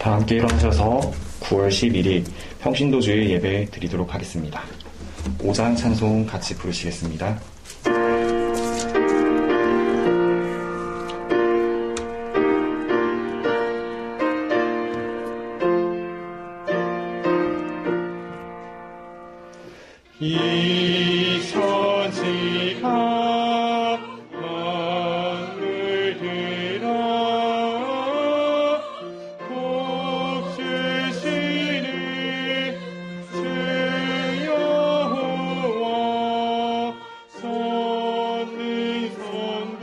다 함께 일어나셔서 9월 11일 평신도주일 예배 드리도록 하겠습니다. 5장 찬송 같이 부르시겠습니다. 이 천지가 만물 들어 복 주시는 주 여호와 선민 선불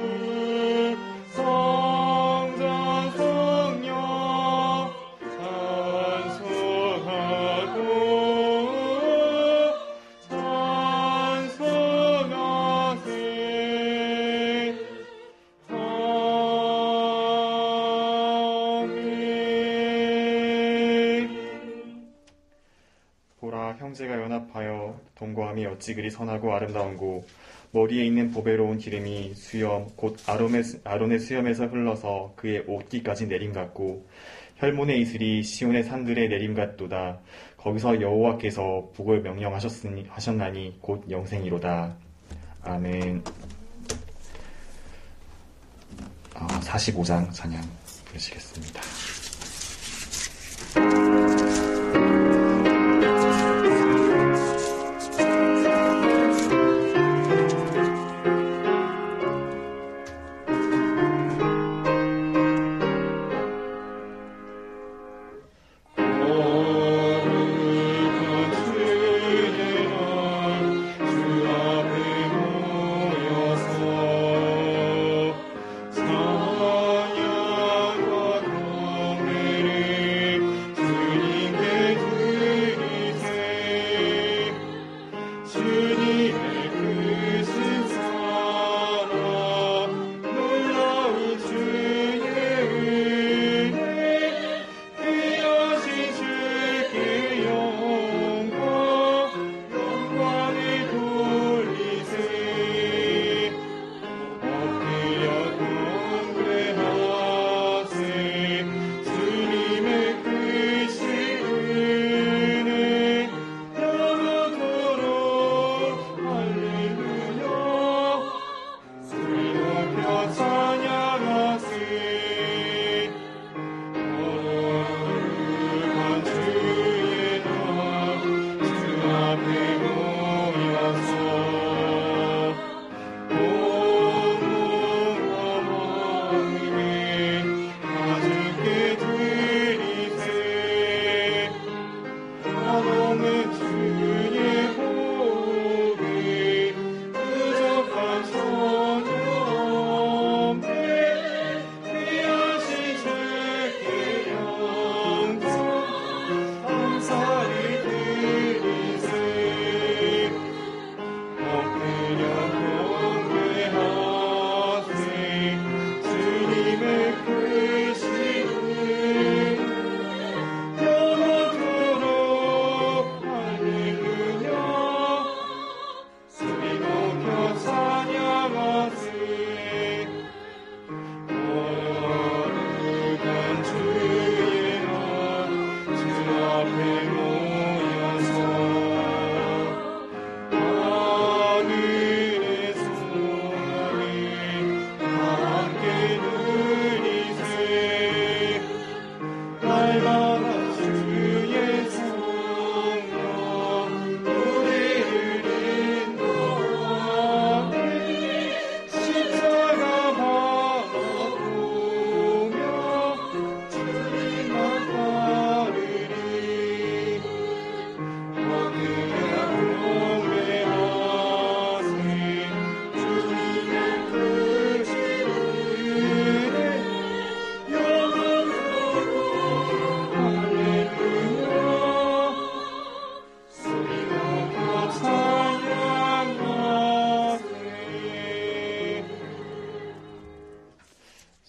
성자 성령 찬송하고 형제가 연합하여 동거함이 어찌 그리 선하고 아름다운고 머리에 있는 보배로운 기름이 수염 곧 아론의 수염에서 흘러서 그의 옷깃까지 내림 같고 혈몬의 이슬이 시온의 산들에 내림 같도다. 거기서 여호와께서 복을 명령하셨나니 곧 영생이로다. 아멘. 45장 찬양 부르시겠습니다.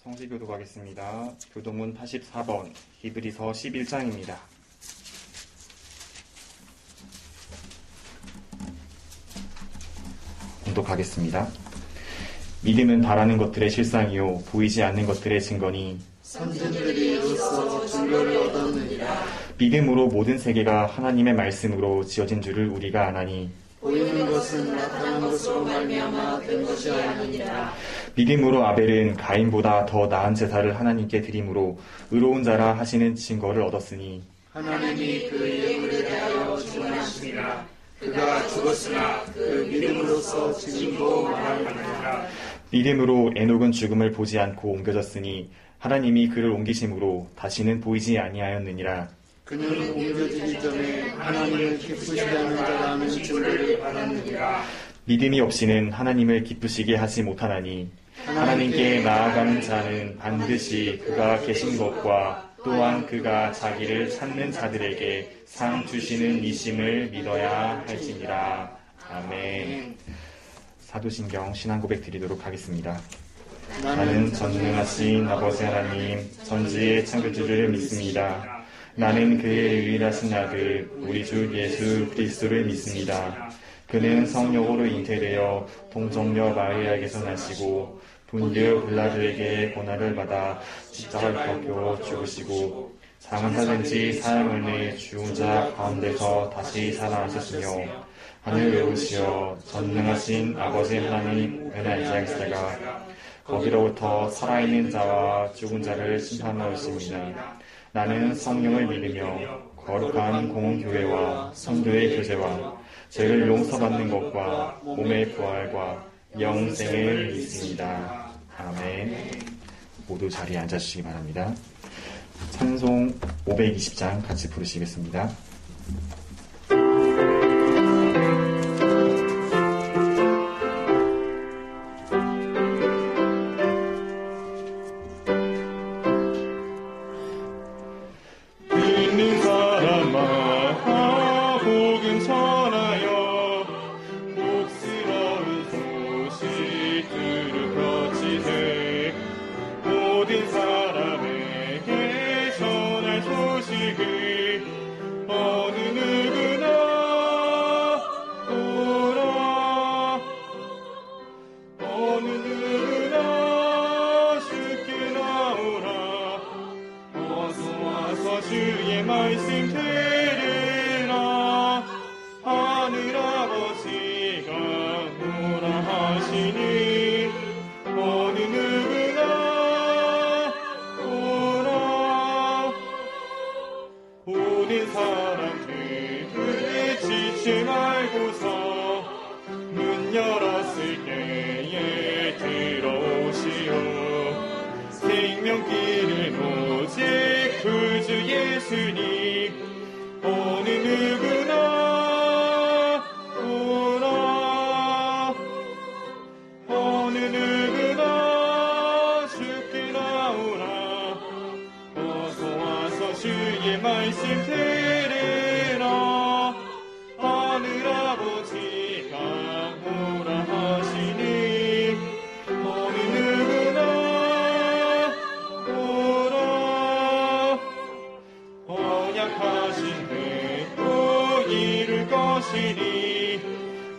성시교독하겠습니다. 교동문 84번 히브리서 11장입니다. 공독하겠습니다. 믿음은 바라는 것들의 실상이요 보이지 않는 것들의 증거니 선진들이 이로써 증거를 얻었나니 믿음으로 모든 세계가 하나님의 말씀으로 지어진 줄을 우리가 아나니 보이는 것은 나타난 것으로 말미암아 된 것이 아니니라. 믿음으로 아벨은 가인보다 더 나은 제사를 하나님께 드림으로 의로운 자라 하시는 증거를 얻었으니 하나님이 그의 예물에 대하여 증언하시니라. 그가 죽었으나 그 믿음으로써 지금도 말하느니라. 믿음으로 에녹은 죽음을 보지 않고 옮겨졌으니 하나님이 그를 옮기심으로 다시는 보이지 아니하였느니라. 그는 옮겨지기 전에 하나님을 기쁘시게 하는 자라는 증거를 받았느니라. 믿음이 없이는 하나님을 기쁘시게 하지 못하나니 하나님께 나아가는 자는 반드시 그가 계신 것과 또한 그가 자기를 찾는 자들에게 상 주시는 이심을 믿어야 할지니라. 아멘. 사도신경 신앙고백 드리도록 하겠습니다. 나는 전능하신 아버지 하나님 전지의 창조주를 믿습니다. 나는 그의 유일하신 아들 우리 주 예수 그리스도를 믿습니다. 그는 성령으로 잉태되어 동정녀 마리아에게서 나시고 본디오 빌라도에게 고난을 받아 십자가를 벗겨 죽으시고 장사된 지 사흘 만에 죽은 자 가운데서 다시 살아나셨으며 하늘 오르시어 전능하신 아버지 하나님 은혜의 자식들가 거기로부터 살아있는 자와 죽은 자를 심판하십니다. 나는 성령을 믿으며 거룩한 공교회와 성도의 교제와 죄를 용서받는 것과 몸의 부활과 영생을 믿습니다. 아멘. 모두 자리에 앉아주시기 바랍니다. 찬송 520장 같이 부르시겠습니다.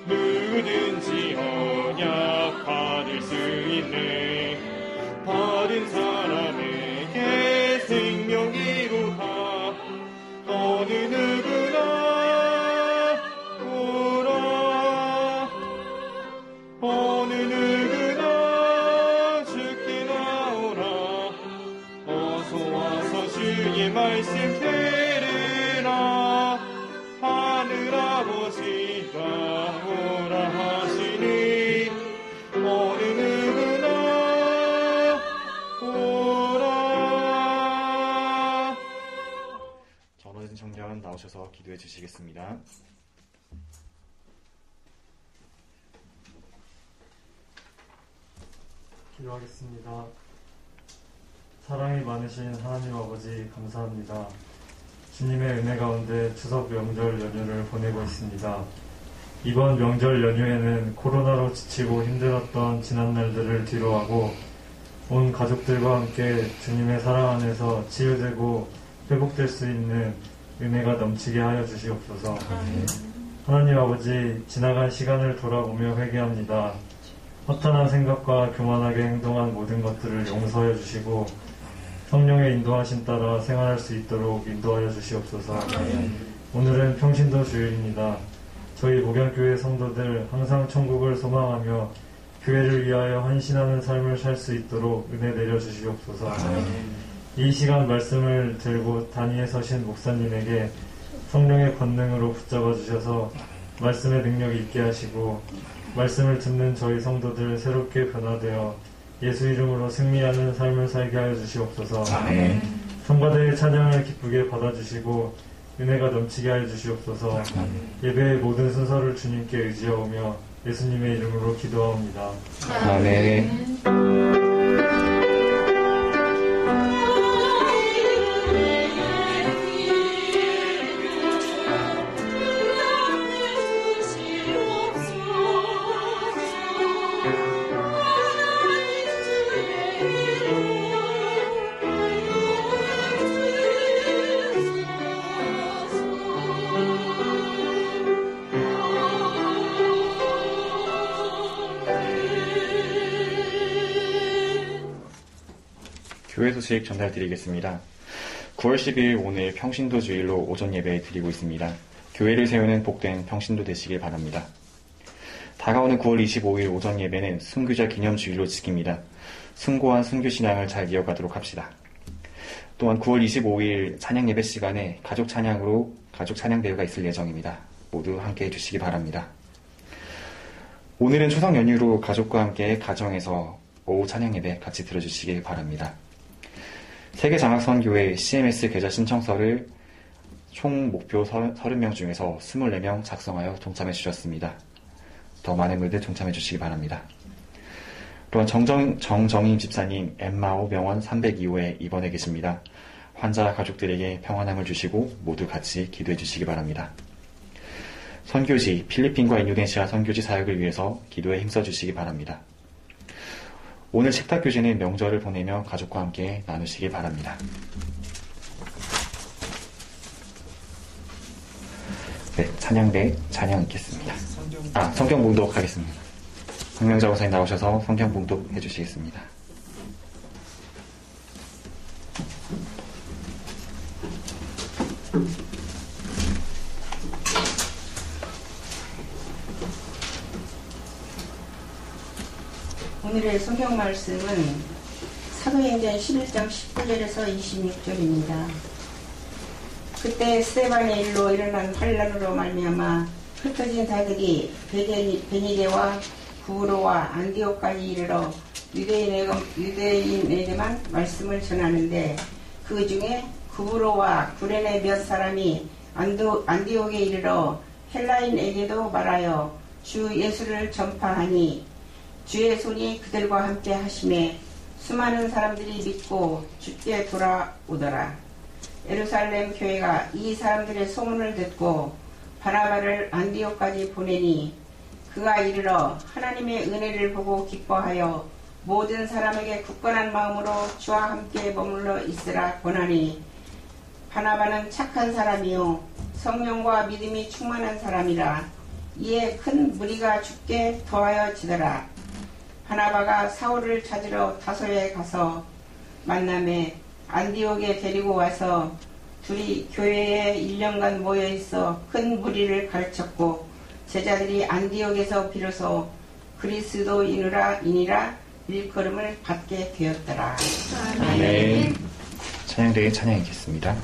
누구든지 언약 받을 수 있네. 받은 사람에게 생명이로다. 어느 누구나 오라. 어느 누구나 주께 나오라. 어서 와서 주의 말씀 들으라. 하늘 아버지가 오라 하시니 어느 누구나 오라. 전원진 청년 나오셔서 기도해 주시겠습니다. 기도하겠습니다. 사랑이 많으신 하나님 아버지 감사합니다. 주님의 은혜 가운데 추석 명절 연휴를 보내고 있습니다. 이번 명절 연휴에는 코로나로 지치고 힘들었던 지난날들을 뒤로하고 온 가족들과 함께 주님의 사랑 안에서 치유되고 회복될 수 있는 은혜가 넘치게 하여 주시옵소서. 하나님 아버지, 지나간 시간을 돌아보며 회개합니다. 허탄한 생각과 교만하게 행동한 모든 것들을 용서해 주시고 성령의 인도하심 따라 생활할 수 있도록 인도하여 주시옵소서. 오늘은 평신도 주일입니다. 저희 목양교회 성도들 항상 천국을 소망하며 교회를 위하여 헌신하는 삶을 살 수 있도록 은혜 내려주시옵소서. 이 시간 말씀을 들고 단위에 서신 목사님에게 성령의 권능으로 붙잡아 주셔서 말씀의 능력이 있게 하시고 말씀을 듣는 저희 성도들 새롭게 변화되어 예수 이름으로 승리하는 삶을 살게 하여 주시옵소서. 성가대의 찬양을 기쁘게 받아주시고 은혜가 넘치게 하여 주시옵소서. 예배의 모든 순서를 주님께 의지하오며 예수님의 이름으로 기도하옵니다. 아멘. 교회 소식 전달드리겠습니다. 9월 10일 오늘 평신도 주일로 오전 예배 드리고 있습니다. 교회를 세우는 복된 평신도 되시길 바랍니다. 다가오는 9월 25일 오전 예배는 순교자 기념 주일로 지킵니다. 숭고한 순교 신앙을 잘 이어가도록 합시다. 또한 9월 25일 찬양 예배 시간에 가족 찬양으로 가족 찬양 대회가 있을 예정입니다. 모두 함께 해주시기 바랍니다. 오늘은 추석 연휴로 가족과 함께 가정에서 오후 찬양 예배 같이 들어주시길 바랍니다. 세계장학선교회 CMS 계좌 신청서를 총 목표 30명 중에서 24명 작성하여 동참해 주셨습니다. 더 많은 분들 동참해 주시기 바랍니다. 또한 정정임 집사님 엠마오 병원 302호에 입원해 계십니다. 환자 가족들에게 평안함을 주시고 모두 같이 기도해 주시기 바랍니다. 선교지 필리핀과 인도네시아 선교지 사역을 위해서 기도에 힘써 주시기 바랍니다. 오늘 식탁교제는 명절을 보내며 가족과 함께 나누시기 바랍니다. 네, 찬양대 찬양 있겠습니다. 성경 봉독 하겠습니다. 황명자 목사님 나오셔서 성경 봉독 해주시겠습니다. 오늘의 성경 말씀은 사도행전 11장 19절에서 26절입니다. 그때 스데반의 일로 일어난 환란으로 말미암아 흩어진 자들이 베니게와 구브로와 안디옥까지 이르러 유대인에게만 말씀을 전하는데 그 중에 구브로와 구레네 몇 사람이 안디옥에 이르러 헬라인에게도 말하여 주 예수를 전파하니 주의 손이 그들과 함께 하심에 수많은 사람들이 믿고 주께 돌아오더라. 예루살렘 교회가 이 사람들의 소문을 듣고 바나바를 안디옥까지 보내니 그가 이르러 하나님의 은혜를 보고 기뻐하여 모든 사람에게 굳건한 마음으로 주와 함께 머물러 있으라 권하니 바나바는 착한 사람이요 성령과 믿음이 충만한 사람이라. 이에 큰 무리가 주께 더하여 지더라. 바나바가 사울을 찾으러 다소에 가서 만남에 안디옥에 데리고 와서 둘이 교회에 1년간 모여있어 큰 무리를 가르쳤고 제자들이 안디옥에서 비로소 그리스도인이라 일컬음을 받게 되었더라. 네, 찬양대회 찬양 있겠습니다.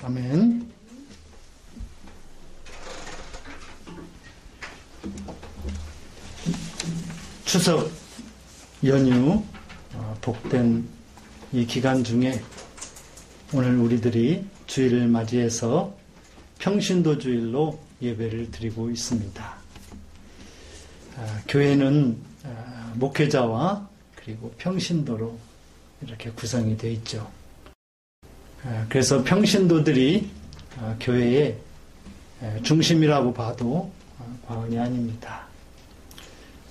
아멘. 추석 연휴 복된 이 기간 중에 오늘 우리들이 주일을 맞이해서 평신도 주일로 예배를 드리고 있습니다. 교회는 목회자와 그리고 평신도로 이렇게 구성이 되어 있죠. 그래서 평신도들이 교회의 중심이라고 봐도 과언이 아닙니다.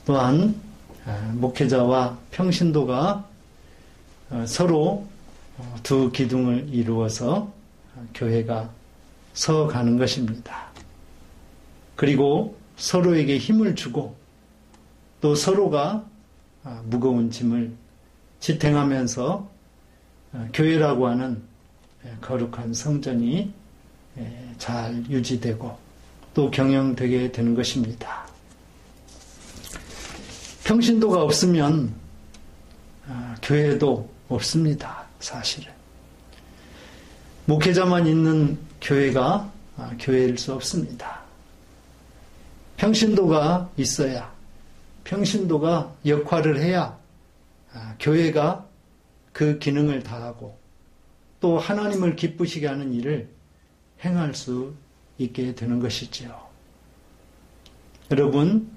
또한 목회자와 평신도가 서로 두 기둥을 이루어서 교회가 서가는 것입니다. 그리고 서로에게 힘을 주고 또 서로가 무거운 짐을 지탱하면서 교회라고 하는 거룩한 성전이 잘 유지되고 또 경영되게 되는 것입니다. 평신도가 없으면 교회도 없습니다. 사실은. 목회자만 있는 교회가 교회일 수 없습니다. 평신도가 있어야, 평신도가 역할을 해야 교회가 그 기능을 다하고 또 하나님을 기쁘시게 하는 일을 행할 수 있게 되는 것이지요. 여러분,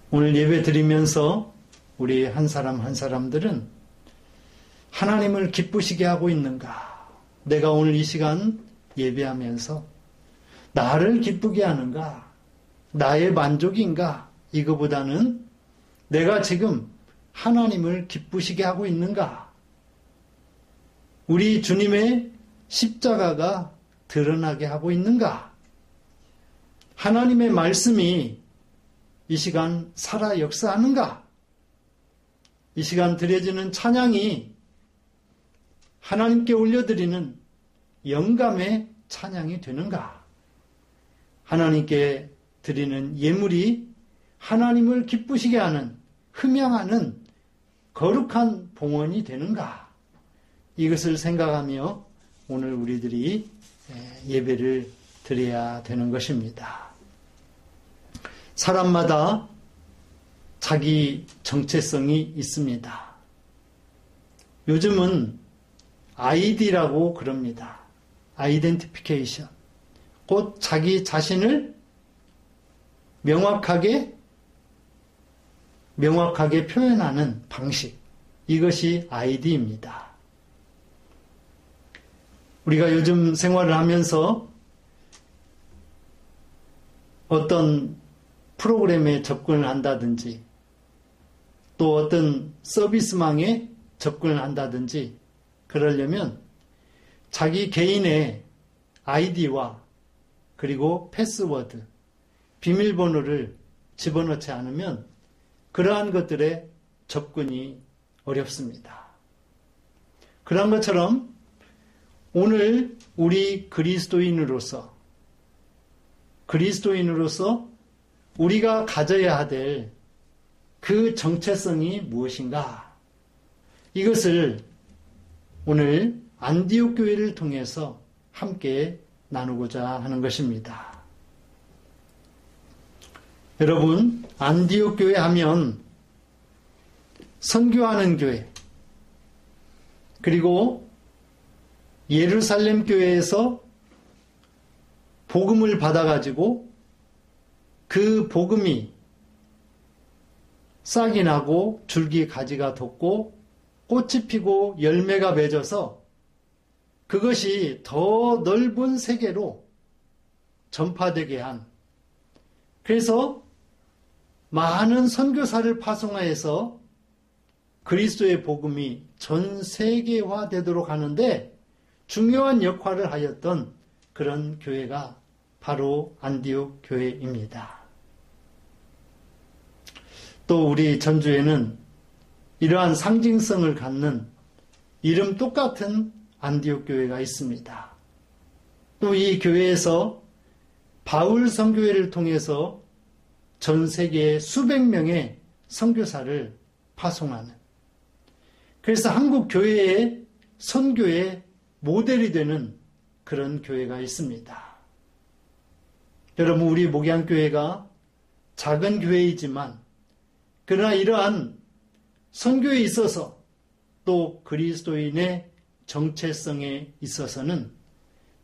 오늘 예배 드리면서 우리 한 사람 한 사람들은 하나님을 기쁘시게 하고 있는가? 내가 오늘 이 시간 예배하면서 나를 기쁘게 하는가? 나의 만족인가? 이거보다는 내가 지금 하나님을 기쁘시게 하고 있는가? 우리 주님의 십자가가 드러나게 하고 있는가? 하나님의 말씀이 이 시간 살아 역사하는가? 이 시간 드려지는 찬양이 하나님께 올려드리는 영감의 찬양이 되는가? 하나님께 드리는 예물이 하나님을 기쁘시게 하는, 흠양하는 거룩한 봉헌이 되는가? 이것을 생각하며 오늘 우리들이 예배를 드려야 되는 것입니다. 사람마다 자기 정체성이 있습니다. 요즘은 아이디라고 그럽니다. 아이덴티피케이션. 곧 자기 자신을 명확하게 표현하는 방식. 이것이 아이디입니다. 우리가 요즘 생활을 하면서 어떤 프로그램에 접근을 한다든지 또 어떤 서비스망에 접근을 한다든지 그러려면 자기 개인의 아이디와 그리고 패스워드, 비밀번호를 집어넣지 않으면 그러한 것들에 접근이 어렵습니다. 그런 것처럼 오늘 우리 그리스도인으로서 우리가 가져야 될 그 정체성이 무엇인가? 이것을 오늘 안디옥 교회를 통해서 함께 나누고자 하는 것입니다. 여러분, 안디옥 교회 하면 선교하는 교회, 그리고 예루살렘 교회에서 복음을 받아가지고 그 복음이 싹이 나고 줄기 가지가 돋고 꽃이 피고 열매가 맺어서 그것이 더 넓은 세계로 전파되게 한, 그래서 많은 선교사를 파송하여서 그리스도의 복음이 전 세계화되도록 하는데 중요한 역할을 하였던 그런 교회가 바로 안디옥 교회입니다. 또 우리 전주에는 이러한 상징성을 갖는 이름 똑같은 안디옥 교회가 있습니다. 또 이 교회에서 바울 선교회를 통해서 전 세계에 수백 명의 선교사를 파송하는, 그래서 한국 교회의 선교의 모델이 되는 그런 교회가 있습니다. 여러분, 우리 목양교회가 작은 교회이지만 그러나 이러한 선교에 있어서 또 그리스도인의 정체성에 있어서는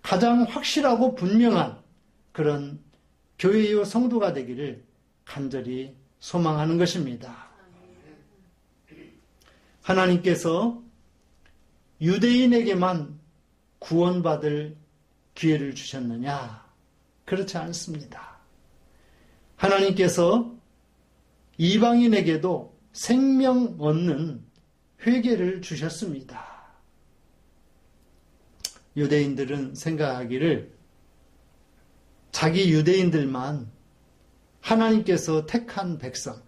가장 확실하고 분명한 그런 교회요 성도가 되기를 간절히 소망하는 것입니다. 하나님께서 유대인에게만 구원받을 기회를 주셨느냐? 그렇지 않습니다. 하나님께서 이방인에게도 생명 얻는 회개를 주셨습니다. 유대인들은 생각하기를 자기 유대인들만 하나님께서 택한 백성,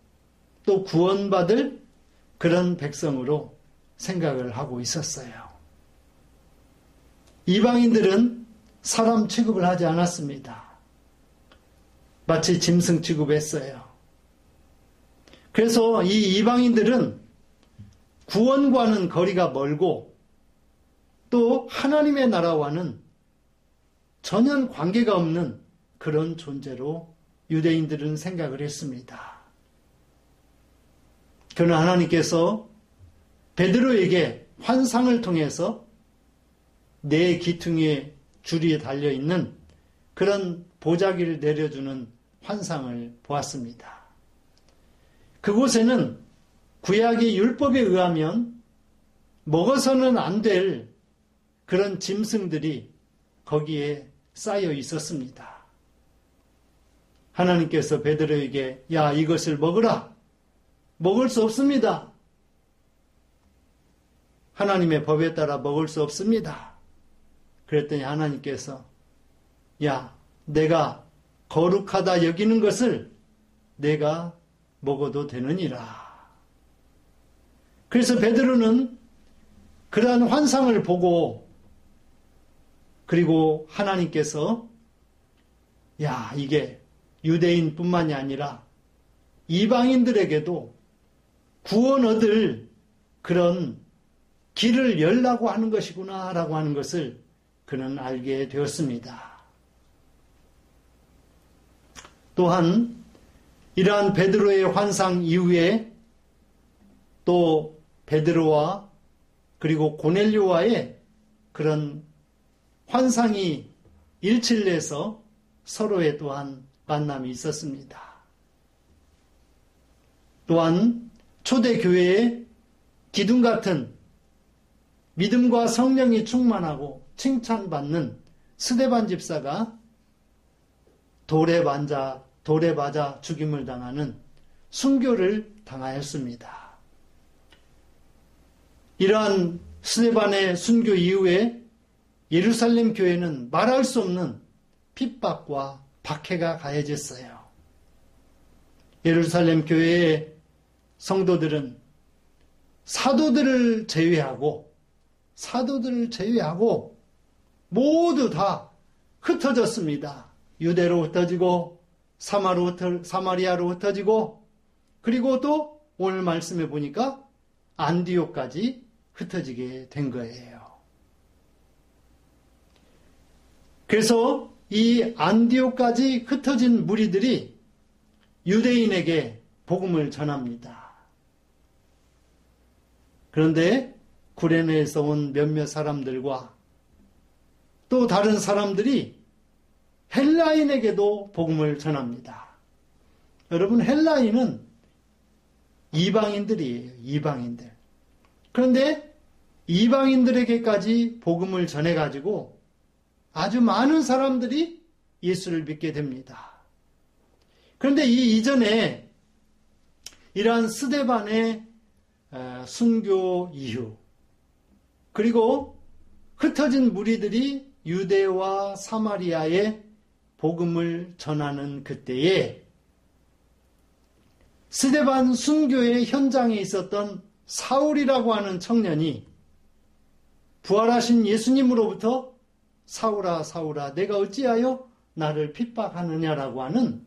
또 구원받을 그런 백성으로 생각을 하고 있었어요. 이방인들은 사람 취급을 하지 않았습니다. 마치 짐승 취급했어요. 그래서 이 이방인들은 구원과는 거리가 멀고 또 하나님의 나라와는 전혀 관계가 없는 그런 존재로 유대인들은 생각을 했습니다. 그러나 하나님께서 베드로에게 환상을 통해서 내 기퉁에 줄이 달려있는 그런 보자기를 내려주는 환상을 보았습니다. 그곳에는 구약의 율법에 의하면 먹어서는 안 될 그런 짐승들이 거기에 쌓여 있었습니다. 하나님께서 베드로에게 야, 이것을 먹으라. 먹을 수 없습니다. 하나님의 법에 따라 먹을 수 없습니다. 그랬더니 하나님께서 야, 내가 거룩하다 여기는 것을 내가 먹어도 되느니라. 그래서 베드로는 그러한 환상을 보고 그리고 하나님께서 야, 이게 유대인뿐만이 아니라 이방인들에게도 구원 얻을 그런 길을 열라고 하는 것이구나 라고 하는 것을 그는 알게 되었습니다. 또한 이러한 베드로의 환상 이후에 또 베드로와 그리고 고넬료와의 그런 환상이 일치를 해서 서로의 또한 만남이 있었습니다. 또한 초대교회의 기둥 같은 믿음과 성령이 충만하고 칭찬받는 스데반 집사가 돌에 맞아 죽임을 당하는 순교를 당하였습니다. 이러한 스데반의 순교 이후에 예루살렘 교회는 말할 수 없는 핍박과 박해가 가해졌어요. 예루살렘 교회의 성도들은 사도들을 제외하고 모두 다 흩어졌습니다. 유대로 흩어지고 사마리아로 흩어지고 그리고 또 오늘 말씀해 보니까 안디옥까지 흩어지게 된 거예요. 그래서 이 안디옥까지 흩어진 무리들이 유대인에게 복음을 전합니다. 그런데 구레네에서 온 몇몇 사람들과 또 다른 사람들이 헬라인에게도 복음을 전합니다. 여러분, 헬라인은 이방인들이에요. 이방인들. 그런데 이방인들에게까지 복음을 전해가지고 아주 많은 사람들이 예수를 믿게 됩니다. 그런데 이 이전에 이러한 스데반의 순교 이후 그리고 흩어진 무리들이 유대와 사마리아에 복음을 전하는 그때에 스데반 순교의 현장에 있었던 사울이라고 하는 청년이 부활하신 예수님으로부터 사울아 사울아 내가 어찌하여 나를 핍박하느냐라고 하는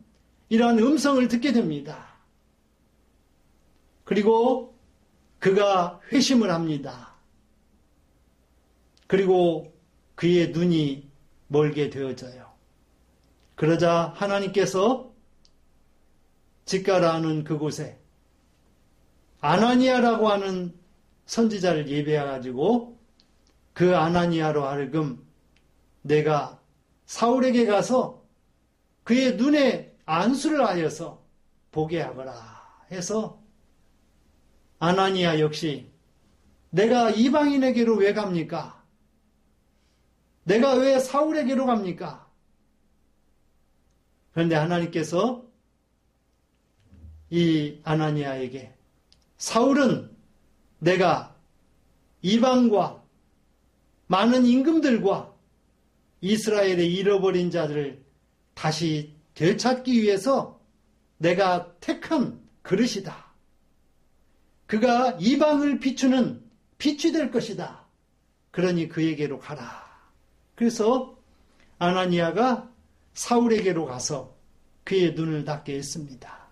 이러한 음성을 듣게 됩니다. 그리고 그가 회심을 합니다. 그리고 그의 눈이 멀게 되어져요. 그러자 하나님께서 직가라는 그곳에 아나니아라고 하는 선지자를 예배해가지고 그 아나니아로 하여금 내가 사울에게 가서 그의 눈에 안수를 하여서 보게 하거라 해서 아나니아 역시 내가 이방인에게로 왜 갑니까? 내가 왜 사울에게로 갑니까? 그런데 하나님께서 이 아나니아에게 사울은 내가 이방과 많은 임금들과 이스라엘의 잃어버린 자들을 다시 되찾기 위해서 내가 택한 그릇이다. 그가 이방을 비추는 빛이 될 것이다. 그러니 그에게로 가라. 그래서 아나니아가 사울에게로 가서 그의 눈을 닫게 했습니다.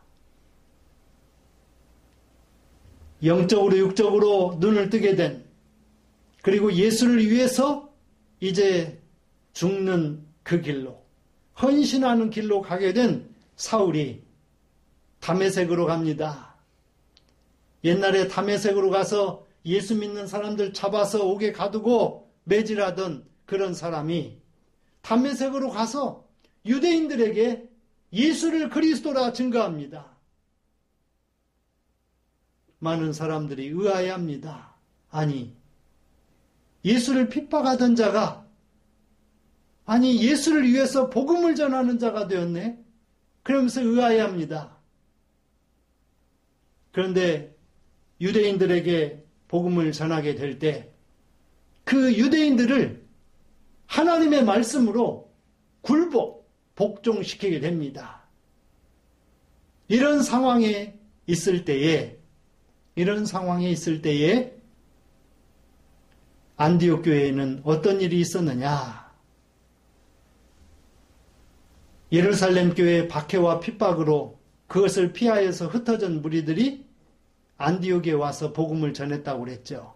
영적으로 육적으로 눈을 뜨게 된, 그리고 예수를 위해서 이제 죽는 그 길로, 헌신하는 길로 가게 된 사울이 다메섹으로 갑니다. 옛날에 다메섹으로 가서 예수 믿는 사람들 잡아서 옥에 가두고 매질하던 그런 사람이 다메섹으로 가서 유대인들에게 예수를 그리스도라 증거합니다. 많은 사람들이 의아해합니다. 아니, 예수를 핍박하던 자가, 아니 예수를 위해서 복음을 전하는 자가 되었네? 그러면서 의아해합니다. 그런데 유대인들에게 복음을 전하게 될 때 그 유대인들을 하나님의 말씀으로 굴복, 복종시키게 됩니다. 이런 상황에 있을 때에 안디옥 교회에는 어떤 일이 있었느냐? 예루살렘 교회의 박해와 핍박으로 그것을 피하여서 흩어진 무리들이 안디옥에 와서 복음을 전했다고 그랬죠.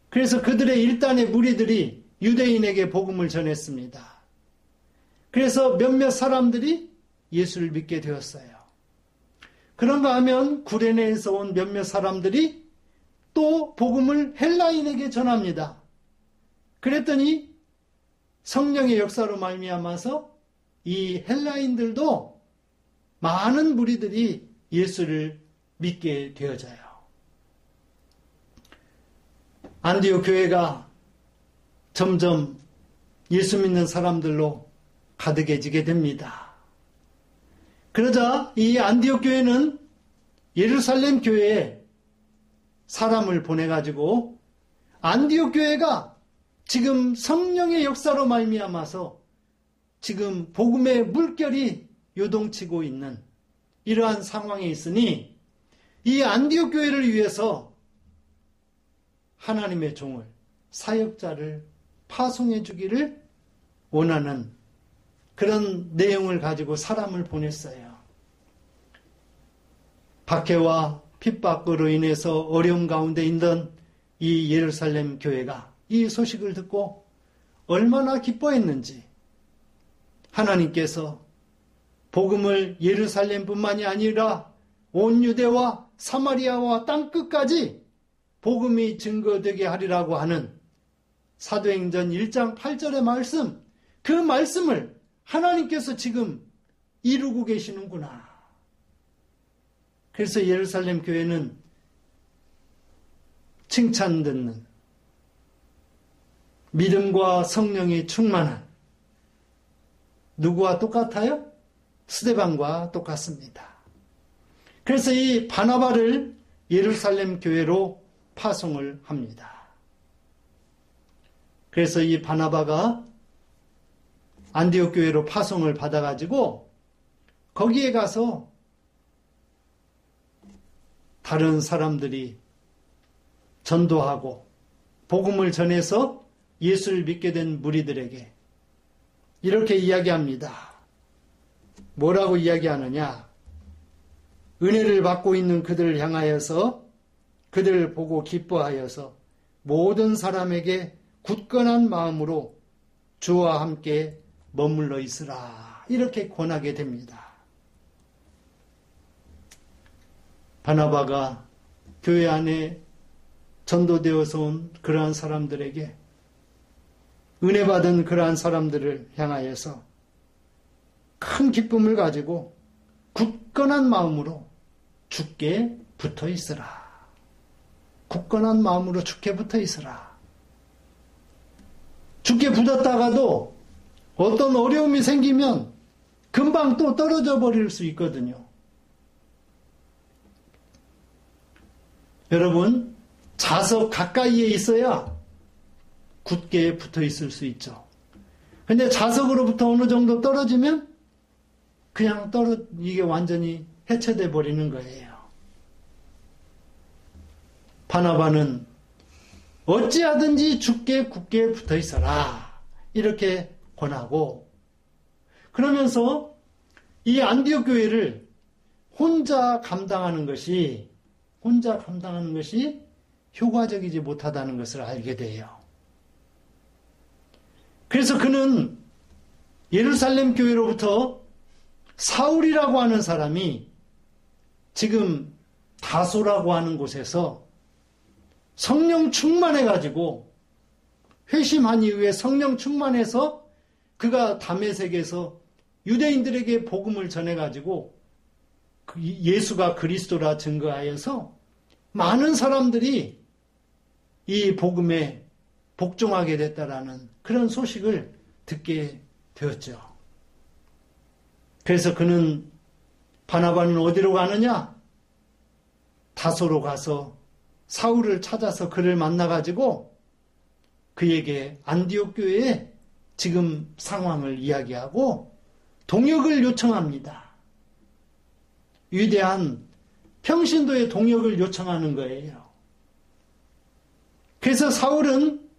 그래서 그들의 일단의 무리들이 유대인에게 복음을 전했습니다. 그래서 몇몇 사람들이 예수를 믿게 되었어요. 그런가 하면 구레네에서 온 몇몇 사람들이 또 복음을 헬라인에게 전합니다. 그랬더니 성령의 역사로 말미암아서 이 헬라인들도 많은 무리들이 예수를 믿게 되어져요. 안디옥 교회가 점점 예수 믿는 사람들로 가득해지게 됩니다. 그러자 이 안디옥 교회는 예루살렘 교회에 사람을 보내가지고 안디옥 교회가 지금 성령의 역사로 말미암아서 지금 복음의 물결이 요동치고 있는 이러한 상황에 있으니 이 안디옥 교회를 위해서 하나님의 종을, 사역자를 파송해 주기를 원하는 그런 내용을 가지고 사람을 보냈어요. 박해와 핍박으로 인해서 어려움 가운데 있던 이 예루살렘 교회가 이 소식을 듣고 얼마나 기뻐했는지 하나님께서 복음을 예루살렘뿐만이 아니라 온 유대와 사마리아와 땅끝까지 복음이 증거되게 하리라고 하는 사도행전 1장 8절의 말씀, 그 말씀을 하나님께서 지금 이루고 계시는구나. 그래서 예루살렘 교회는 칭찬 듣는 믿음과 성령이 충만한 누구와 똑같아요? 스데반과 똑같습니다. 그래서 이 바나바를 예루살렘 교회로 파송을 합니다. 그래서 이 바나바가 안디옥 교회로 파송을 받아가지고 거기에 가서 다른 사람들이 전도하고 복음을 전해서 예수를 믿게 된 무리들에게 이렇게 이야기합니다. 뭐라고 이야기하느냐? 은혜를 받고 있는 그들을 향하여서 그들을 보고 기뻐하여서 모든 사람에게 굳건한 마음으로 주와 함께 머물러 있으라. 이렇게 권하게 됩니다. 바나바가 교회 안에 전도되어서 온 그러한 사람들에게 은혜 받은 그러한 사람들을 향하여서 큰 기쁨을 가지고 굳건한 마음으로 주께 붙어 있으라. 굳건한 마음으로 주께 붙어 있으라. 주께 붙었다가도 어떤 어려움이 생기면 금방 또 떨어져 버릴 수 있거든요. 여러분, 자석 가까이에 있어야 굳게 붙어 있을 수 있죠. 근데 자석으로부터 어느 정도 떨어지면 그냥 이게 완전히 해체돼 버리는 거예요. 바나바는 어찌하든지 주께 굳게 붙어 있어라. 이렇게 권하고, 그러면서 이 안디옥 교회를 혼자 감당하는 것이 효과적이지 못하다는 것을 알게 돼요. 그래서 그는 예루살렘 교회로부터 사울이라고 하는 사람이 지금 다소라고 하는 곳에서 성령 충만해가지고, 회심한 이후에 성령 충만해서 그가 다메섹에서 유대인들에게 복음을 전해가지고 예수가 그리스도라 증거하여서 많은 사람들이 이 복음에 복종하게 됐다라는 그런 소식을 듣게 되었죠. 그래서 그는, 바나바는 어디로 가느냐? 다소로 가서 사울을 찾아서 그를 만나가지고 그에게 안디옥 교회의 지금 상황을 이야기하고 동역을 요청합니다. 위대한 평신도의 동역을 요청하는 거예요. 그래서 사울은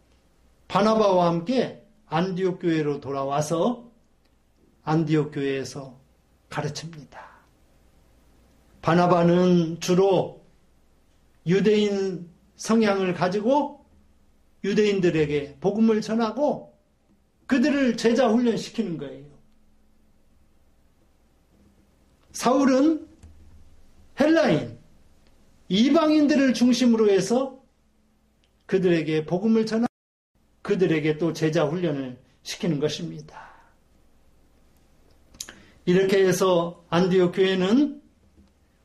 바나바와 함께 안디옥 교회로 돌아와서 안디옥 교회에서 가르칩니다. 바나바는 주로 유대인 성향을 가지고 유대인들에게 복음을 전하고 그들을 제자 훈련시키는 거예요. 사울은 헬라인, 이방인들을 중심으로 해서 그들에게 복음을 전하고 그들에게 또 제자 훈련을 시키는 것입니다. 이렇게 해서 안디옥 교회는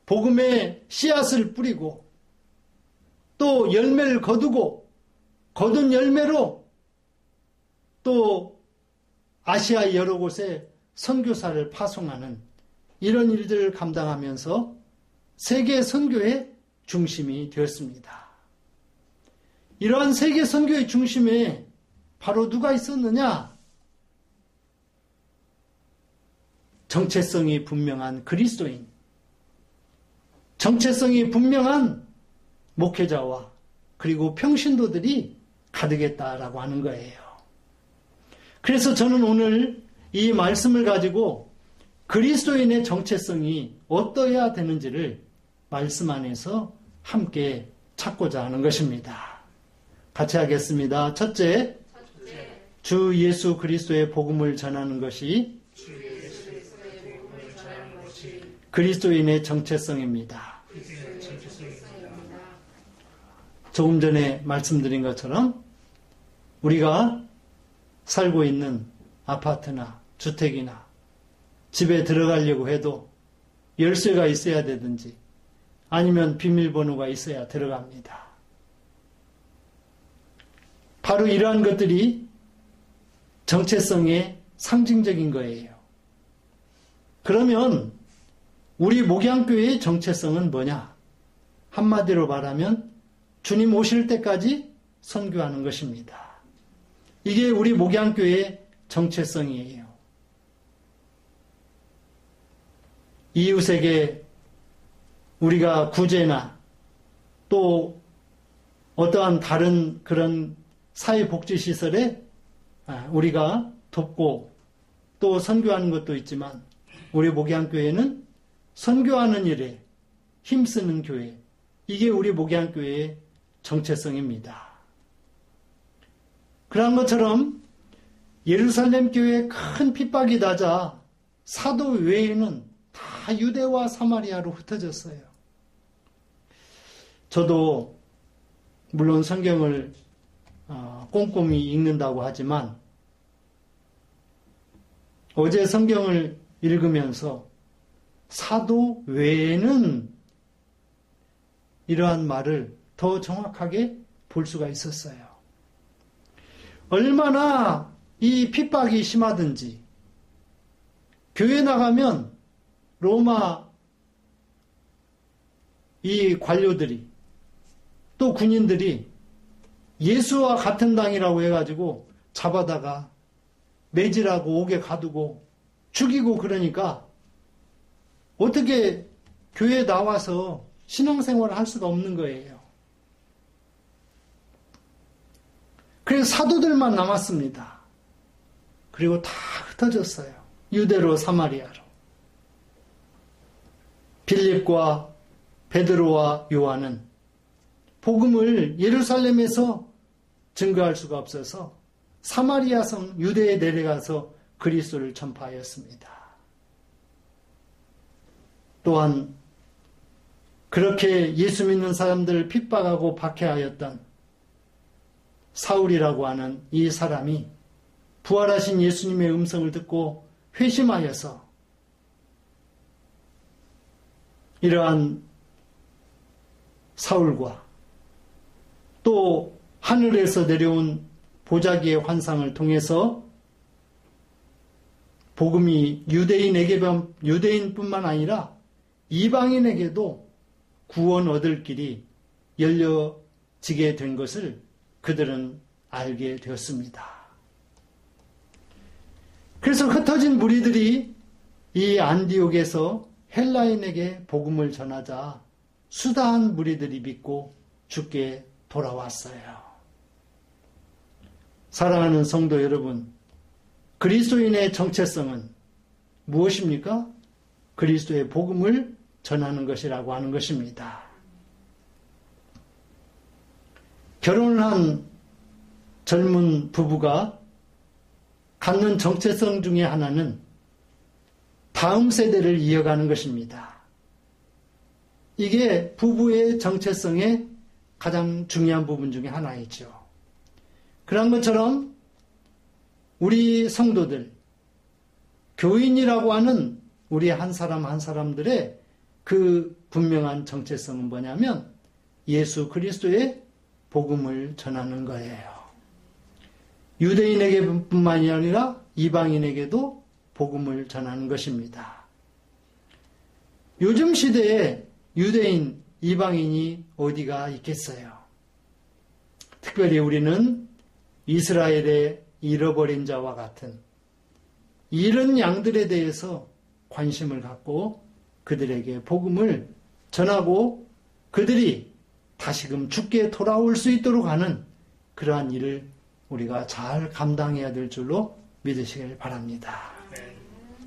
복음의 씨앗을 뿌리고 또 열매를 거두고 거둔 열매로 또 아시아 여러 곳에 선교사를 파송하는 이런 일들을 감당하면서 세계 선교의 중심이 되었습니다. 이러한 세계 선교의 중심에 바로 누가 있었느냐? 정체성이 분명한 그리스도인, 정체성이 분명한 목회자와 그리고 평신도들이 가득했다라고 하는 거예요. 그래서 저는 오늘 이 말씀을 가지고 그리스도인의 정체성이 어떠해야 되는지를 말씀 안에서 함께 찾고자 하는 것입니다. 같이 하겠습니다. 첫째, 주 예수 그리스도의 복음을 전하는 것이 그리스도인의 정체성입니다. 조금 전에 말씀드린 것처럼 우리가 살고 있는 아파트나 주택이나 집에 들어가려고 해도 열쇠가 있어야 되든지 아니면 비밀번호가 있어야 들어갑니다. 바로 이러한 것들이 정체성의 상징적인 거예요. 그러면 우리 목양교회의 정체성은 뭐냐? 한마디로 말하면 주님 오실 때까지 선교하는 것입니다. 이게 우리 목양교회의 정체성이에요. 이웃에게 우리가 구제나 또 어떠한 다른 그런 사회복지시설에 우리가 돕고 또 선교하는 것도 있지만 우리 목양교회는 선교하는 일에 힘쓰는 교회, 이게 우리 목양교회의 정체성입니다. 그런 것처럼 예루살렘 교회에 큰 핍박이 나자 사도 외에는 다 유대와 사마리아로 흩어졌어요. 저도 물론 성경을 꼼꼼히 읽는다고 하지만 어제 성경을 읽으면서 사도 외에는 이러한 말을 더 정확하게 볼 수가 있었어요. 얼마나 이 핍박이 심하든지 교회 나가면 로마 이 관료들이 또 군인들이 예수와 같은 당이라고 해가지고 잡아다가 매질하고 옥에 가두고 죽이고 그러니까 어떻게 교회에 나와서 신앙생활을 할 수가 없는 거예요. 그래서 사도들만 남았습니다. 그리고 다 흩어졌어요. 유대로 사마리아로. 빌립과 베드로와 요한은 복음을 예루살렘에서 증거할 수가 없어서 사마리아성 유대에 내려가서 그리스도를 전파하였습니다. 또한 그렇게 예수 믿는 사람들을 핍박하고 박해하였던 사울이라고 하는 이 사람이 부활하신 예수님의 음성을 듣고 회심하여서 이러한 사울과 또 하늘에서 내려온 보자기의 환상을 통해서 복음이 유대인뿐만 아니라 이방인에게도 구원 얻을 길이 열려지게 된 것을 그들은 알게 되었습니다. 그래서 흩어진 무리들이 이 안디옥에서 헬라인에게 복음을 전하자 수다한 무리들이 믿고 주께 돌아왔어요. 사랑하는 성도 여러분, 그리스도인의 정체성은 무엇입니까? 그리스도의 복음을 전하는 것이라고 하는 것입니다. 결혼을 한 젊은 부부가 갖는 정체성 중에 하나는 다음 세대를 이어가는 것입니다. 이게 부부의 정체성의 가장 중요한 부분 중에 하나이죠. 그런 것처럼 우리 성도들, 교인이라고 하는 우리 한 사람 한 사람들의 그 분명한 정체성은 뭐냐면 예수 그리스도의 복음을 전하는 거예요. 유대인에게뿐만이 아니라 이방인에게도 복음을 전하는 것입니다. 요즘 시대에 유대인, 이방인이 어디가 있겠어요? 특별히 우리는 이스라엘의 잃어버린 자와 같은 이런 양들에 대해서 관심을 갖고 그들에게 복음을 전하고 그들이 다시금 주께 돌아올 수 있도록 하는 그러한 일을 우리가 잘 감당해야 될 줄로 믿으시길 바랍니다.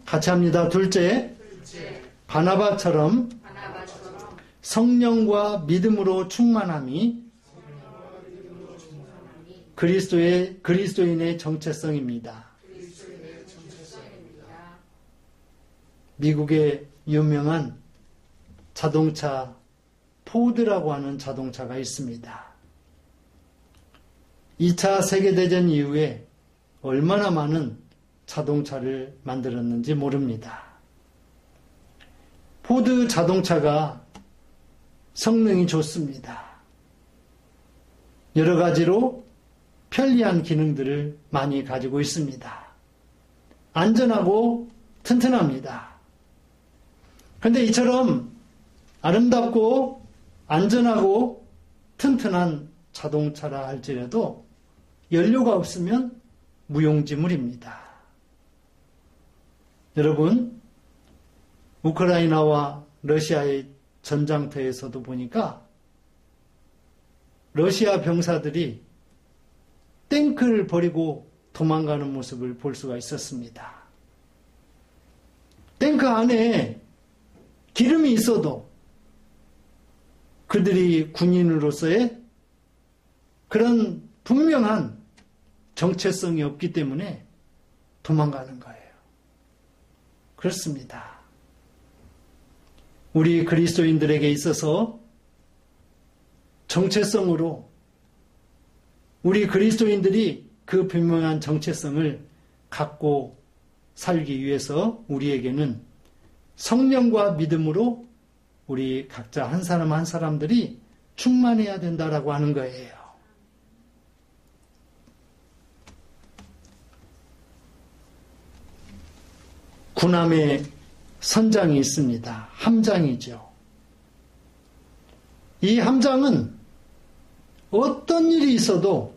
같이 합니다. 둘째, 바나바처럼 성령과 믿음으로 충만함이 그리스도인의 정체성입니다. 미국의 유명한 자동차 포드라고 하는 자동차가 있습니다. 2차 세계대전 이후에 얼마나 많은 자동차를 만들었는지 모릅니다. 포드 자동차가 성능이 좋습니다. 여러 가지로 편리한 기능들을 많이 가지고 있습니다. 안전하고 튼튼합니다. 그런데 이처럼 아름답고 안전하고 튼튼한 자동차라 할지라도 연료가 없으면 무용지물입니다. 여러분, 우크라이나와 러시아의 전장터에서도 보니까 러시아 병사들이 탱크를 버리고 도망가는 모습을 볼 수가 있었습니다. 탱크 안에 기름이 있어도 그들이 군인으로서의 그런 분명한 정체성이 없기 때문에 도망가는 거예요. 그렇습니다. 우리 그리스도인들에게 있어서 정체성으로 우리 그리스도인들이 그 분명한 정체성을 갖고 살기 위해서 우리에게는 성령과 믿음으로 우리 각자 한 사람 한 사람들이 충만해야 된다라고 하는 거예요. 군함에 선장이 있습니다. 함장이죠. 이 함장은 어떤 일이 있어도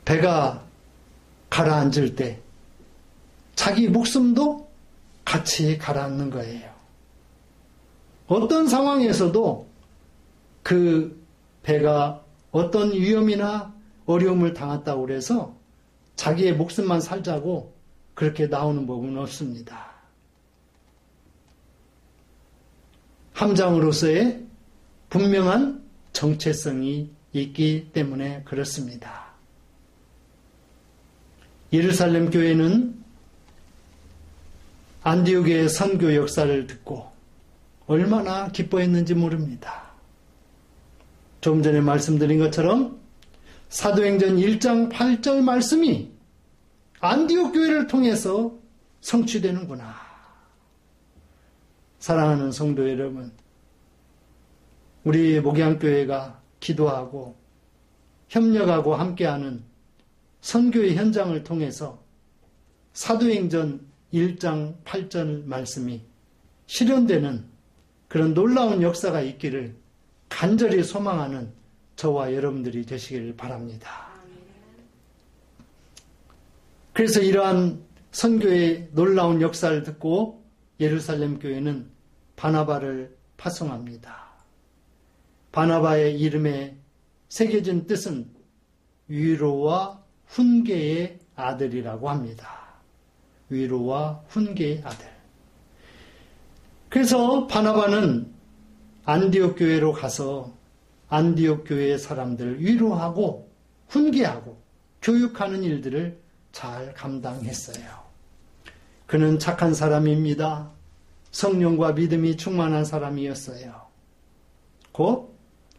배가 가라앉을 때 자기 목숨도 같이 가라앉는 거예요. 어떤 상황에서도 그 배가 어떤 위험이나 어려움을 당했다고 해서 자기의 목숨만 살자고 그렇게 나오는 법은 없습니다. 함장으로서의 분명한 정체성이 있기 때문에 그렇습니다. 예루살렘 교회는 안디옥의 선교 역사를 듣고 얼마나 기뻐했는지 모릅니다. 조금 전에 말씀드린 것처럼 사도행전 1장 8절 말씀이 안디옥 교회를 통해서 성취되는구나. 사랑하는 성도 여러분, 우리 목양교회가 기도하고 협력하고 함께하는 선교의 현장을 통해서 사도행전 1장 8절 말씀이 실현되는 그런 놀라운 역사가 있기를 간절히 소망하는 저와 여러분들이 되시길 바랍니다. 그래서 이러한 선교의 놀라운 역사를 듣고 예루살렘 교회는 바나바를 파송합니다. 바나바의 이름에 새겨진 뜻은 위로와 훈계의 아들이라고 합니다. 위로와 훈계의 아들. 그래서 바나바는 안디옥 교회로 가서 안디옥 교회의 사람들을 위로하고 훈계하고 교육하는 일들을 잘 감당했어요. 그는 착한 사람입니다. 성령과 믿음이 충만한 사람이었어요. 곧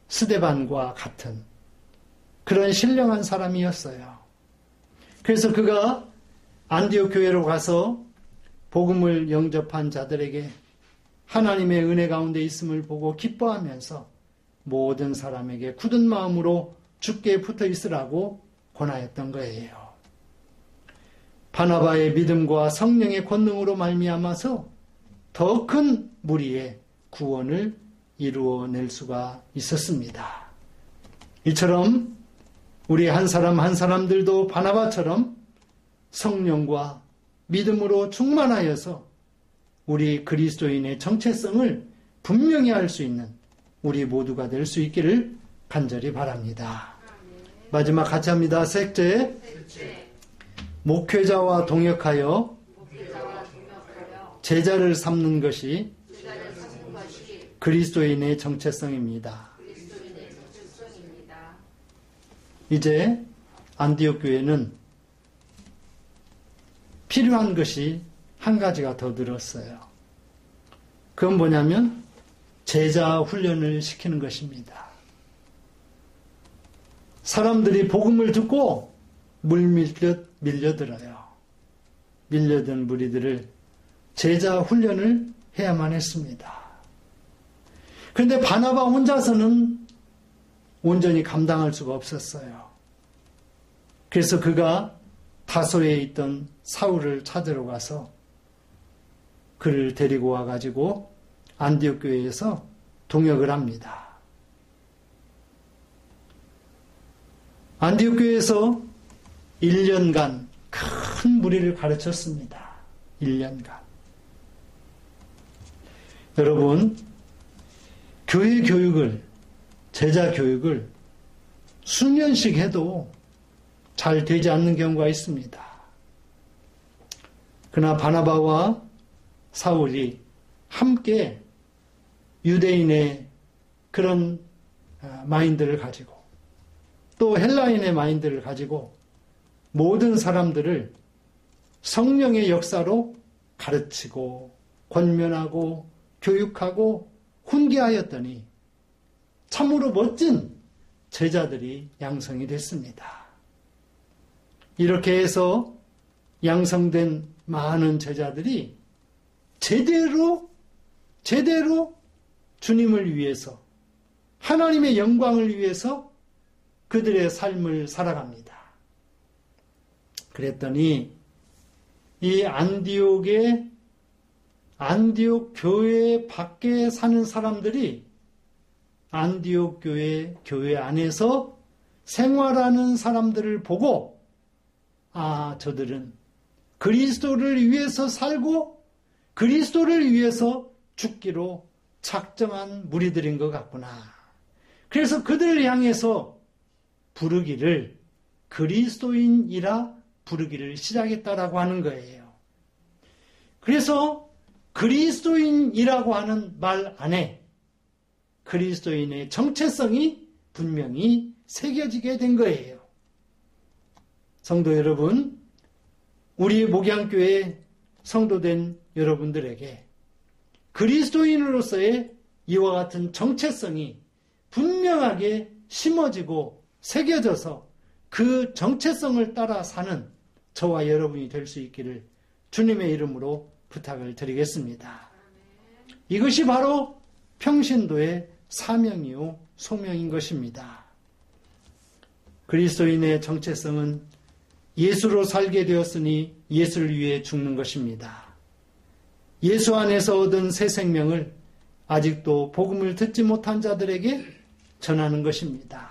스데반과 같은 그런 신령한 사람이었어요. 그래서 그가 안디옥 교회로 가서 복음을 영접한 자들에게 하나님의 은혜 가운데 있음을 보고 기뻐하면서 모든 사람에게 굳은 마음으로 주께 붙어 있으라고 권하였던 거예요. 바나바의 믿음과 성령의 권능으로 말미암아서 더 큰 무리의 구원을 이루어낼 수가 있었습니다. 이처럼 우리 한 사람 한 사람들도 바나바처럼 성령과 믿음으로 충만하여서 우리 그리스도인의 정체성을 분명히 알 수 있는 우리 모두가 될 수 있기를 간절히 바랍니다. 마지막 같이 합니다. 셋째, 목회자와 동역하여 제자를 삼는 것이 그리스도인의 정체성입니다. 이제 안디옥 교회는 필요한 것이 한 가지가 더 늘었어요. 그건 뭐냐면 제자 훈련을 시키는 것입니다. 사람들이 복음을 듣고 물밀듯 밀려들어요. 밀려든 무리들을 제자 훈련을 해야만 했습니다. 그런데 바나바 혼자서는 온전히 감당할 수가 없었어요. 그래서 그가 다소에 있던 사울을 찾으러 가서 그를 데리고 와가지고 안디옥 교회에서 동역을 합니다. 안디옥 교회에서 1년간 큰 무리를 가르쳤습니다. 1년간. 여러분, 교회 교육을, 제자 교육을 수년씩 해도 잘 되지 않는 경우가 있습니다. 그러나 바나바와 사울이 함께 유대인의 그런 마인드를 가지고 또 헬라인의 마인드를 가지고 모든 사람들을 성령의 역사로 가르치고 권면하고 교육하고 훈계하였더니 참으로 멋진 제자들이 양성이 됐습니다. 이렇게 해서 양성된 많은 제자들이 제대로 주님을 위해서, 하나님의 영광을 위해서 그들의 삶을 살아갑니다. 그랬더니 이 안디옥 교회 밖에 사는 사람들이 안디옥 교회 안에서 생활하는 사람들을 보고, 아, 저들은 그리스도를 위해서 살고 그리스도를 위해서 죽기로 작정한 무리들인 것 같구나. 그래서 그들을 향해서 부르기를 그리스도인이라 부르기를 시작했다라고 하는 거예요. 그래서 그리스도인이라고 하는 말 안에 그리스도인의 정체성이 분명히 새겨지게 된 거예요. 성도 여러분, 우리 목양교회 성도된 여러분들에게 그리스도인으로서의 이와 같은 정체성이 분명하게 심어지고 새겨져서 그 정체성을 따라 사는 저와 여러분이 될 수 있기를 주님의 이름으로 부탁을 드리겠습니다. 이것이 바로 평신도의 사명이요 소명인 것입니다. 그리스도인의 정체성은 예수로 살게 되었으니 예수를 위해 죽는 것입니다. 예수 안에서 얻은 새 생명을 아직도 복음을 듣지 못한 자들에게 전하는 것입니다.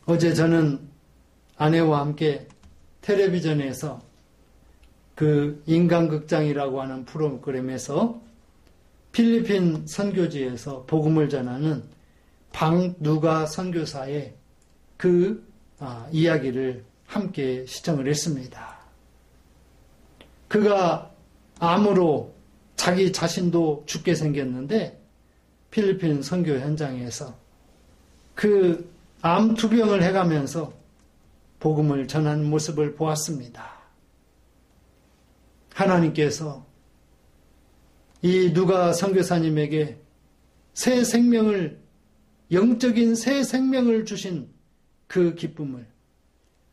어제 저는 아내와 함께 텔레비전에서 그 인간극장이라고 하는 프로그램에서 필리핀 선교지에서 복음을 전하는 박누가 선교사의 그 이야기를 함께 시청을 했습니다. 그가 암으로 자기 자신도 죽게 생겼는데 필리핀 선교 현장에서 그 암 투병을 해가면서 복음을 전하는 모습을 보았습니다. 하나님께서 이 누가 선교사님에게 새 생명을, 영적인 새 생명을 주신 그 기쁨을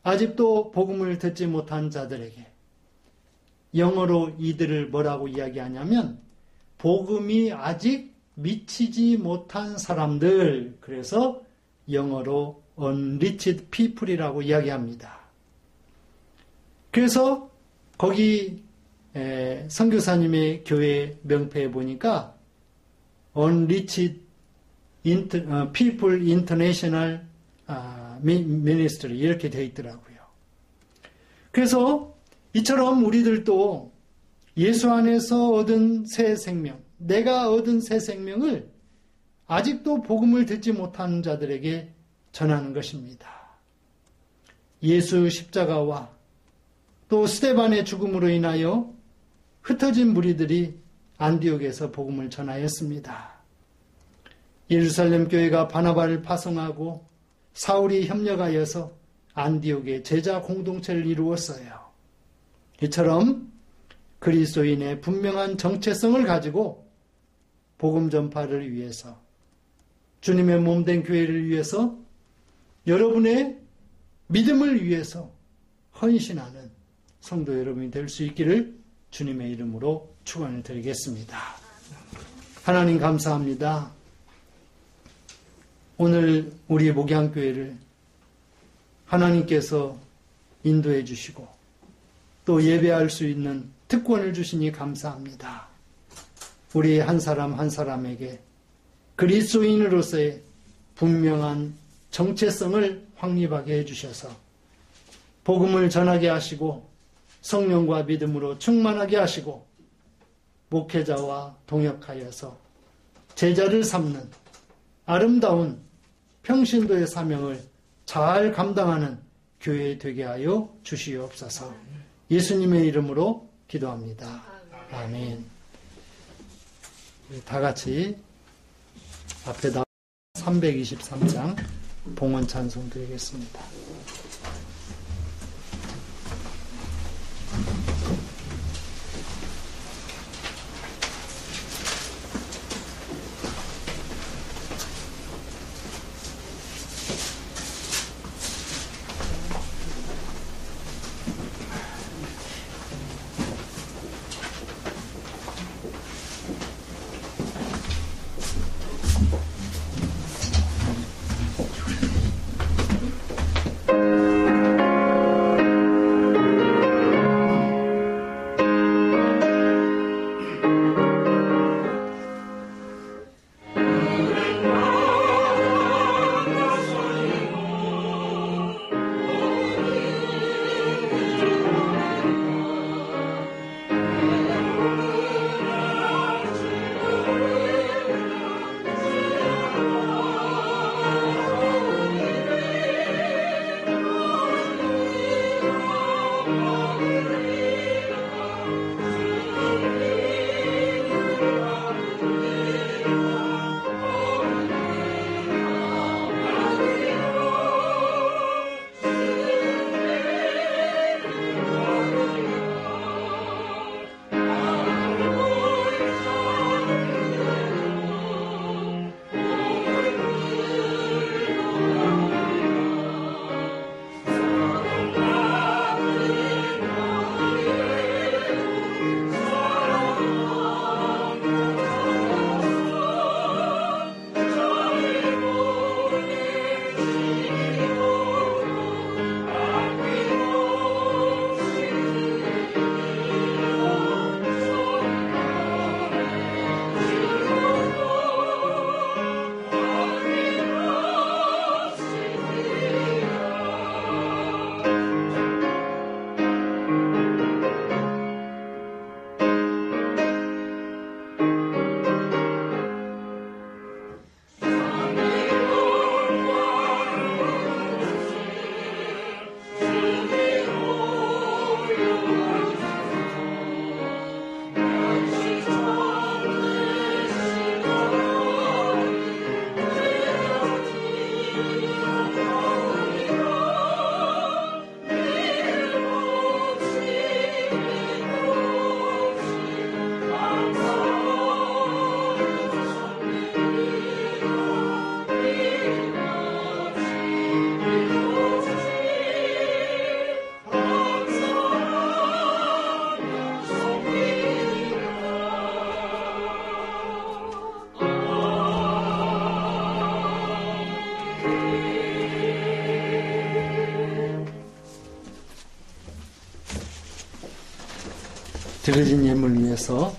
아직도 복음을 듣지 못한 자들에게, 영어로 이들을 뭐라고 이야기하냐면 복음이 아직 미치지 못한 사람들, 그래서 영어로 unreached people이라고 이야기합니다. 그래서 거기 선교사님의 교회 명패에 보니까 unreached people international ministry 이렇게 되어 있더라고요. 그래서 이처럼 우리들도 예수 안에서 얻은 새 생명, 내가 얻은 새 생명을 아직도 복음을 듣지 못하는 자들에게 전하는 것입니다. 예수 십자가와 또 스데반의 죽음으로 인하여 흩어진 무리들이 안디옥에서 복음을 전하였습니다. 예루살렘 교회가 바나바를 파송하고 사울이 협력하여서 안디옥의 제자 공동체를 이루었어요. 이처럼 그리스도인의 분명한 정체성을 가지고 복음 전파를 위해서, 주님의 몸된 교회를 위해서, 여러분의 믿음을 위해서 헌신하는 성도 여러분이 될 수 있기를 주님의 이름으로 축원을 드리겠습니다. 하나님 감사합니다. 오늘 우리 목양교회를 하나님께서 인도해 주시고 또 예배할 수 있는 특권을 주시니 감사합니다. 우리 한 사람 한 사람에게 그리스도인으로서의 분명한 정체성을 확립하게 해주셔서 복음을 전하게 하시고 성령과 믿음으로 충만하게 하시고 목회자와 동역하여서 제자를 삼는 아름다운 평신도의 사명을 잘 감당하는 교회 되게 하여 주시옵소서. 예수님의 이름으로 기도합니다. 아멘. 다 같이 앞에 323장 봉헌 찬송 드리겠습니다. 드려진 예물 위해서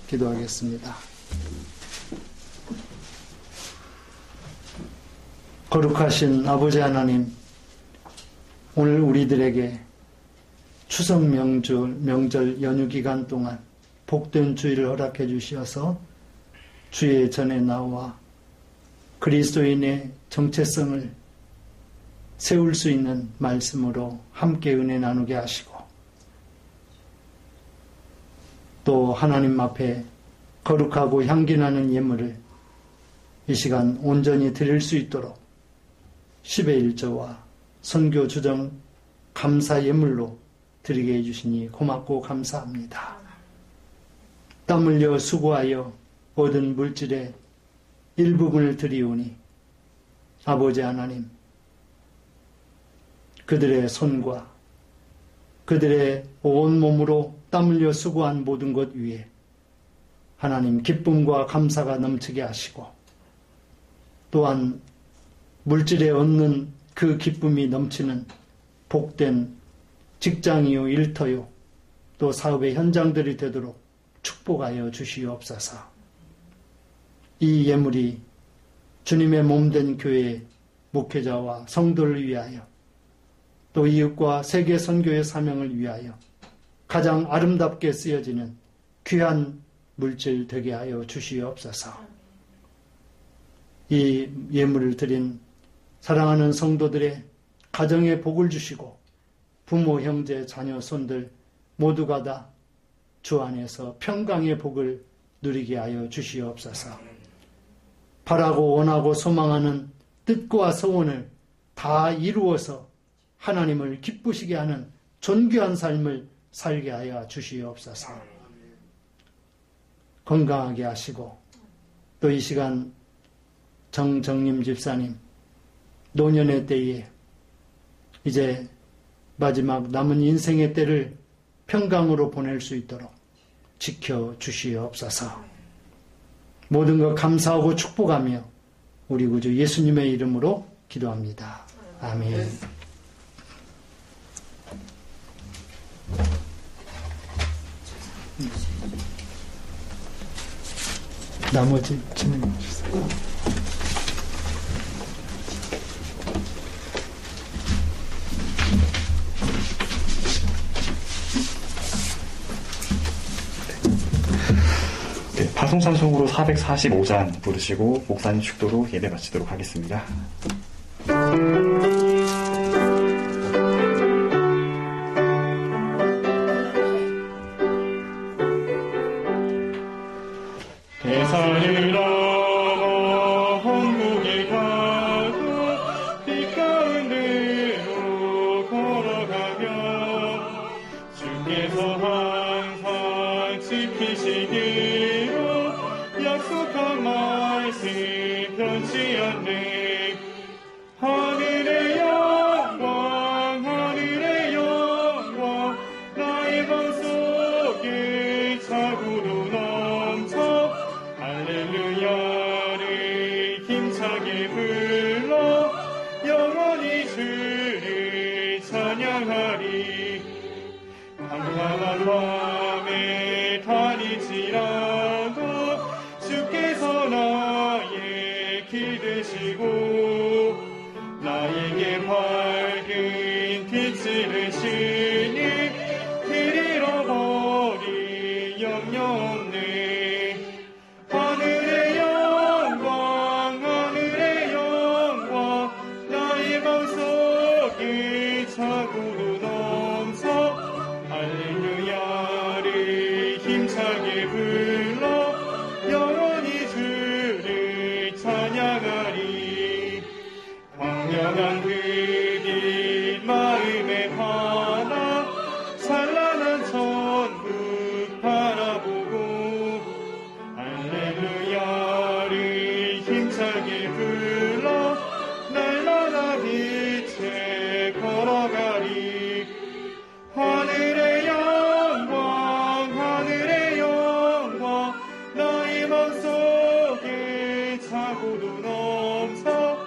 기도하겠습니다. 거룩하신 아버지 하나님, 오늘 우리들에게 추석 명절 연휴 기간 동안 복된 주일을 허락해 주시어서 주의 전에 나와 그리스도인의 정체성을 세울 수 있는 말씀으로 함께 은혜 나누게 하시고, 또 하나님 앞에 거룩하고 향기나는 예물을 이 시간 온전히 드릴 수 있도록 10의 1조와 선교 주정 감사 예물로 드리게 해주시니 고맙고 감사합니다. 땀 흘려 수고하여 얻은 물질의 일부분을 드리오니 아버지 하나님, 그들의 손과 그들의 온몸으로 땀 흘려 수고한 모든 것 위에 하나님 기쁨과 감사가 넘치게 하시고, 또한 물질에 얻는 그 기쁨이 넘치는 복된 직장이요 일터요 또 사업의 현장들이 되도록 축복하여 주시옵소서. 이 예물이 주님의 몸된 교회의 목회자와 성도를 위하여, 또 이웃과 세계 선교의 사명을 위하여 가장 아름답게 쓰여지는 귀한 물질 되게 하여 주시옵소서. 이 예물을 드린 사랑하는 성도들의 가정에 복을 주시고, 부모, 형제, 자녀, 손들 모두가 다 주 안에서 평강의 복을 누리게 하여 주시옵소서. 바라고 원하고 소망하는 뜻과 소원을 다 이루어서 하나님을 기쁘시게 하는 존귀한 삶을 살게 하여 주시옵소서. 건강하게 하시고, 또 이 시간 정정림 집사님 노년의 때에 이제 마지막 남은 인생의 때를 평강으로 보낼 수 있도록 지켜주시옵소서. 모든 것 감사하고 축복하며 우리 구주 예수님의 이름으로 기도합니다. 아멘. 나머지 진행해 주세요. 파송산송으로 445잔 부르시고 목사님 축도로 예배 마치도록 하겠습니다. 대산을 넘어 한국에 가고 빛 가운데로 걸어가며 주께서 항상 지키시기로 약속한 말씀 변치 않네. 하늘의 영광 하늘의 영광 나의 마음속에 자구로 넘쳐 할렐루야를 힘차게 불러 영원히 주를 찬양하리. 깜깜한 밤에 다니지라도 주께서 나의 길 되시고 나에게 밝은 빛을 되시니 길 잃어버리 염려 없네. 하늘의 영광 하늘의 영광 나의 마음속에 자구로 넘쳐 할렐루야를 힘차게 불러 영원히 주를 찬양하리. 광명한 그길 마음에 화나 찬란한 천국 바라보고 할렐루야를 힘차게 불러 날마다 빛에 걸어가리. 하늘의 영광 하늘의 영광 나의 마음속에 자고로 넘쳐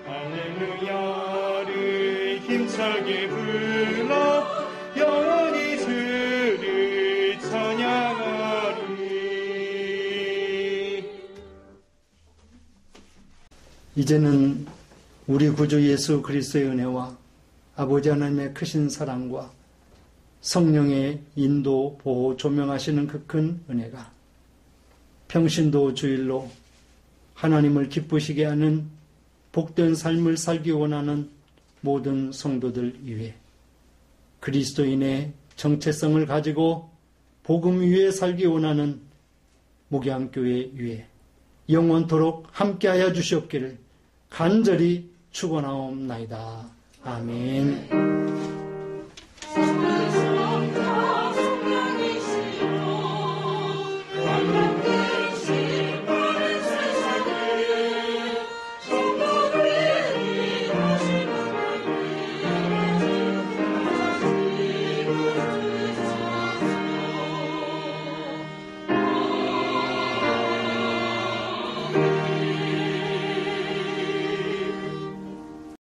할렐루야를 힘차게 불러 영원히 주를 찬양 이제는 우리 구주 예수 그리스도의 은혜와 아버지 하나님의 크신 사랑과 성령의 인도, 보호, 조명하시는 그 큰 은혜가 평신도 주일로 하나님을 기쁘시게 하는 복된 삶을 살기 원하는 모든 성도들 위해 그리스도인의 정체성을 가지고 복음 위에 살기 원하는 목양교회 위에 영원토록 함께하여 주시옵기를 간절히 축원하옵나이다. 아멘.